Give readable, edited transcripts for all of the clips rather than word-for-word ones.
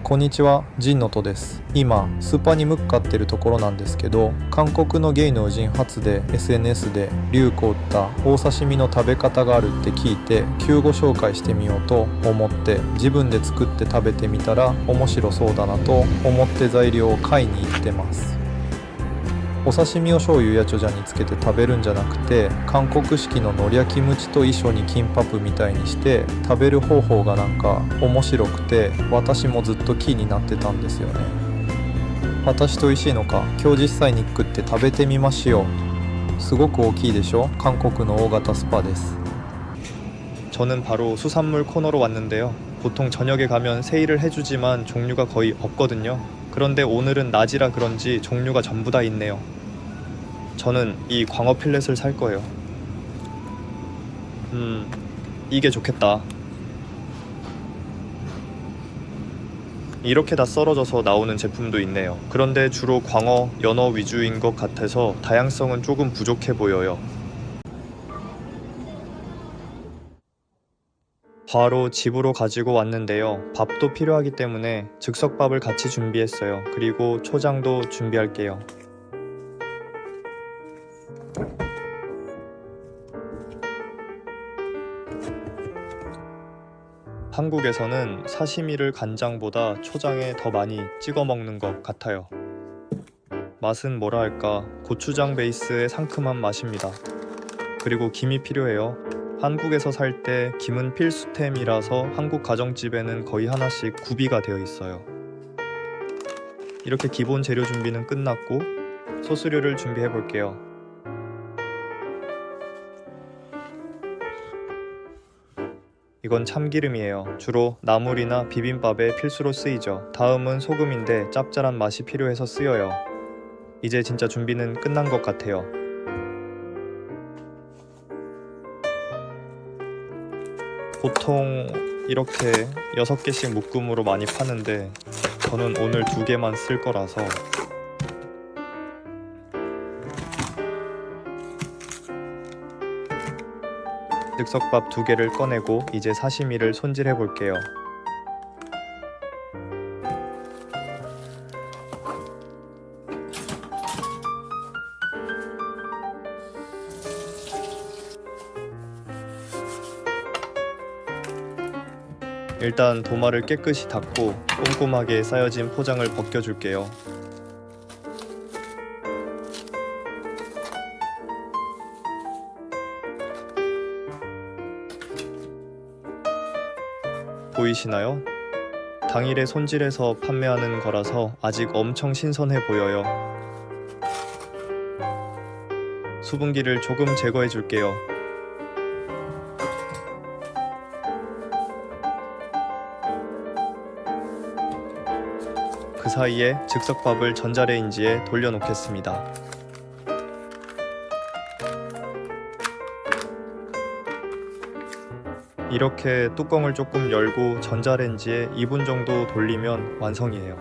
こんにちは、ジンノトです。今、スーパーに向かっているところなんですけど、韓国のゲイの人初で SNS で流行った大刺身の食べ方があるって聞いて、急ご紹介してみようと思って自分で作って食べてみたら面白そうだなと思って材料を買いに行ってます。お刺身を醤油やチョジャにつけて食べるんじゃなくて、韓国式ののり焼きムチと一緒にキンパプみたいにして食べる方法がなんか面白くて、私もずっと気になってたんですよね。私と美味しいのか今日実際に食って食べてみましょう。すごく大きいでしょ。韓国の大型スパです。저는 바로 수산물 코너로 왔는데요. 보통 저녁에 가면 세일을 해주지만 종류가 거의 없거든요. 그런데 오늘은 낮이라 그런지 종류가 전부 다 있네요. 저는 이 광어 필렛을 살 거예요. 이게 좋겠다. 이렇게 다 썰어져서 나오는 제품도 있네요. 그런데 주로 광어, 연어 위주인 것 같아서 다양성은 조금 부족해 보여요. 바로 집으로 가지고 왔는데요. 밥도 필요하기 때문에 즉석밥을 같이 준비했어요. 그리고 초장도 준비할게요. 한국에서는 사시미를 간장보다 초장에 더 많이 찍어 먹는 것 같아요. 맛은 뭐라 할까, 고추장 베이스의 상큼한 맛입니다. 그리고 김이 필요해요. 한국에서 살 때 김은 필수템이라서 한국 가정집에는 거의 하나씩 구비가 되어 있어요. 이렇게 기본 재료 준비는 끝났고 소스류를 준비해 볼게요. 이건 참기름이에요. 주로 나물이나 비빔밥에 필수로 쓰이죠. 다음은 소금인데 짭짤한 맛이 필요해서 쓰여요. 이제 진짜 준비는 끝난 것 같아요. 보통 이렇게 6개씩 묶음으로 많이 파는데 저는 오늘 2개만 쓸 거라서 즉석밥 2개를 꺼내고 이제 사시미를 손질해 볼게요. 일단 도마를 깨끗이 닦고 꼼꼼하게 쌓여진 포장을 벗겨줄게요. 보이시나요? 당일에 손질해서 판매하는 거라서 아직 엄청 신선해 보여요. 수분기를 조금 제거해 줄게요. 그 사이에 즉석밥을 전자레인지에 돌려놓겠습니다. 이렇게 뚜껑을 조금 열고 전자레인지에 2분 정도 돌리면 완성이에요.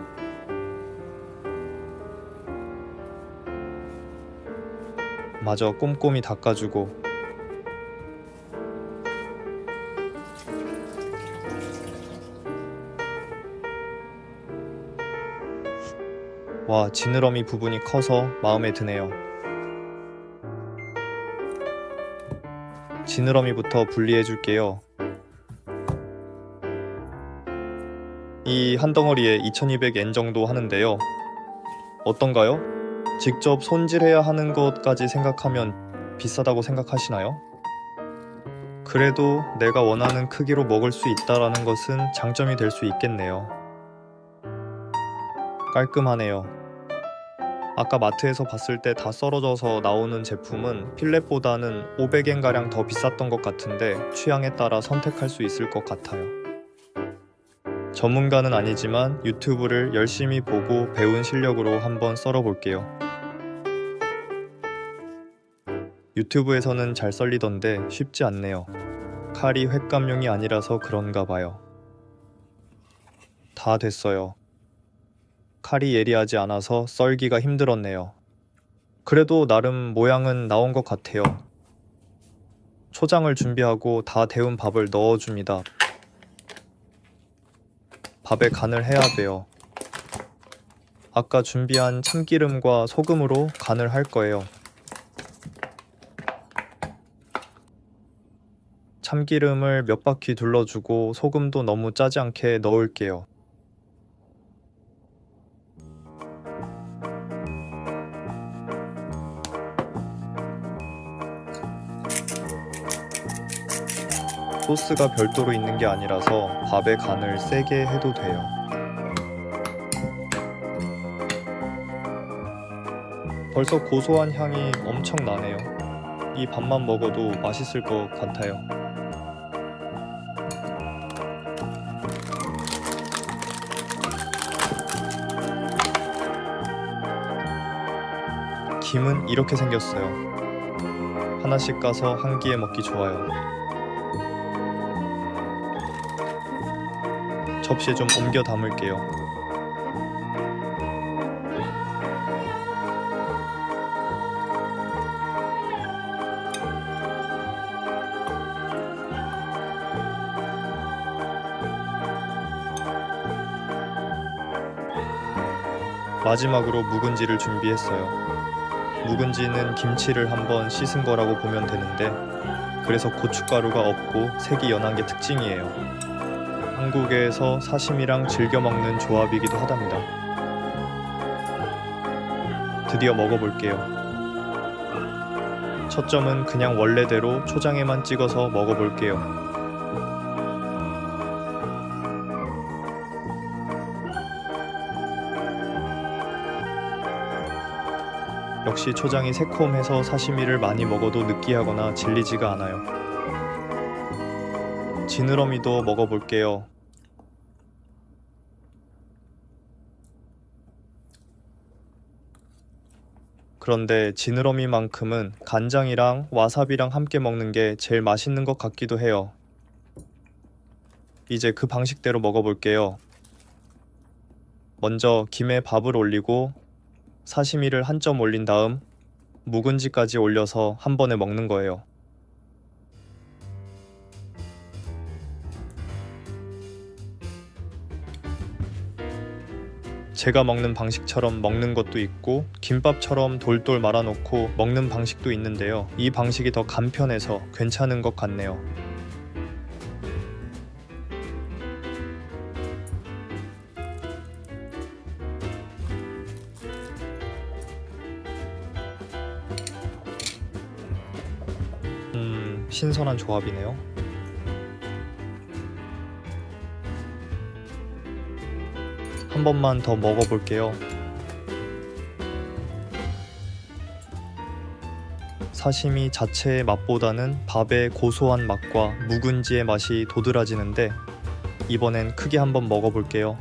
마저 꼼꼼히 닦아주고 와, 지느러미 부분이 커서 마음에 드네요. 지느러미부터 분리해 줄게요. 이 한 덩어리에 2200엔 정도 하는데요. 어떤가요? 직접 손질해야 하는 것까지 생각하면 비싸다고 생각하시나요? 그래도 내가 원하는 크기로 먹을 수 있다는 것은 장점이 될 수 있겠네요. 깔끔하네요. 아까 마트에서 봤을 때 다 썰어져서 나오는 제품은 필렛보다는 500엔가량 더 비쌌던 것 같은데 취향에 따라 선택할 수 있을 것 같아요. 전문가는 아니지만 유튜브를 열심히 보고 배운 실력으로 한번 썰어볼게요. 유튜브에서는 잘 썰리던데 쉽지 않네요. 칼이 횟감용이 아니라서 그런가 봐요. 다 됐어요. 칼이 예리하지 않아서 썰기가 힘들었네요. 그래도 나름 모양은 나온 것 같아요. 초장을 준비하고 다 데운 밥을 넣어줍니다. 밥에 간을 해야 돼요. 아까 준비한 참기름과 소금으로 간을 할 거예요. 참기름을 몇 바퀴 둘러주고 소금도 너무 짜지 않게 넣을게요. 소스가 별도로 있는 게 아니라서 밥에 간을 세게 해도 돼요. 벌써 고소한 향이 엄청 나네요. 이 밥만 먹어도 맛있을 것 같아요. 김은 이렇게 생겼어요. 하나씩 까서 한 끼에 먹기 좋아요. 접시에 좀 옮겨 담을게요. 마지막으로 묵은지를 준비했어요. 묵은지는 김치를 한번 씻은 거라고 보면 되는데, 그래서 고춧가루가 없고 색이 연한 게 특징이에요. 한국에서 사시미랑 즐겨 먹는 조합이기도 하답니다. 드디어 먹어볼게요. 첫 점은 그냥 원래대로 초장에만 찍어서 먹어볼게요. 역시 초장이 새콤해서 사시미를 많이 먹어도 느끼하거나 질리지가 않아요. 지느러미도 먹어볼게요. 그런데 지느러미만큼은 간장이랑 와사비랑 함께 먹는 게 제일 맛있는 것 같기도 해요. 이제 그 방식대로 먹어볼게요. 먼저 김에 밥을 올리고 사시미를 한 점 올린 다음 묵은지까지 올려서 한 번에 먹는 거예요. 제가 먹는 방식처럼 먹는 것도 있고 김밥처럼 돌돌 말아놓고 먹는 방식도 있는데요. 이 방식이 더 간편해서 괜찮은 것 같네요. 신선한 조합이네요. 한 번만 더 먹어볼게요. 사시미 자체의 맛보다는 밥의 고소한 맛과 묵은지의 맛이 도드라지는데 이번엔 크게 한번 먹어볼게요.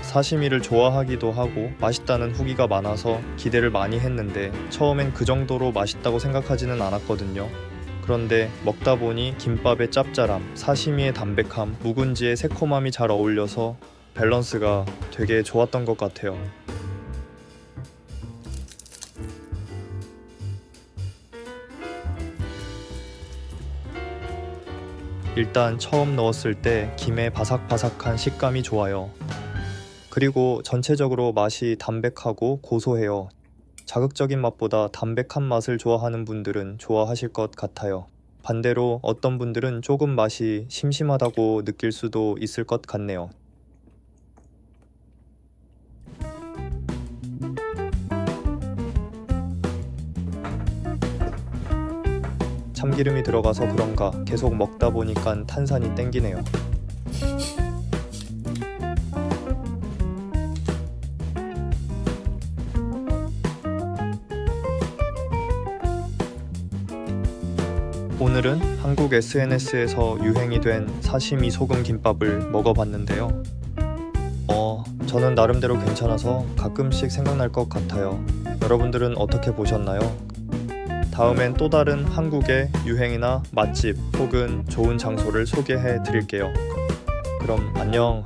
사시미를 좋아하기도 하고 맛있다는 후기가 많아서 기대를 많이 했는데 처음엔 그 정도로 맛있다고 생각하지는 않았거든요. 그런데 먹다 보니 김밥의 짭짤함, 사시미의 담백함, 묵은지의 새콤함이 잘 어울려서 밸런스가 되게 좋았던 것 같아요. 일단 처음 넣었을 때 김의 바삭바삭한 식감이 좋아요. 그리고 전체적으로 맛이 담백하고 고소해요. 자극적인 맛보다 담백한 맛을 좋아하는 분들은 좋아하실 것 같아요. 반대로 어떤 분들은 조금 맛이 심심하다고 느낄 수도 있을 것 같네요. 참기름이 들어가서 그런가 계속 먹다 보니까 탄산이 땡기네요. 오늘은 한국 SNS에서 유행이 된 사시미 소금 김밥을 먹어봤는데요. 저는 나름대로 괜찮아서 가끔씩 생각날 것 같아요. 여러분들은 어떻게 보셨나요? 다음엔 또 다른 한국의 유행이나 맛집 혹은 좋은 장소를 소개해 드릴게요. 그럼 안녕.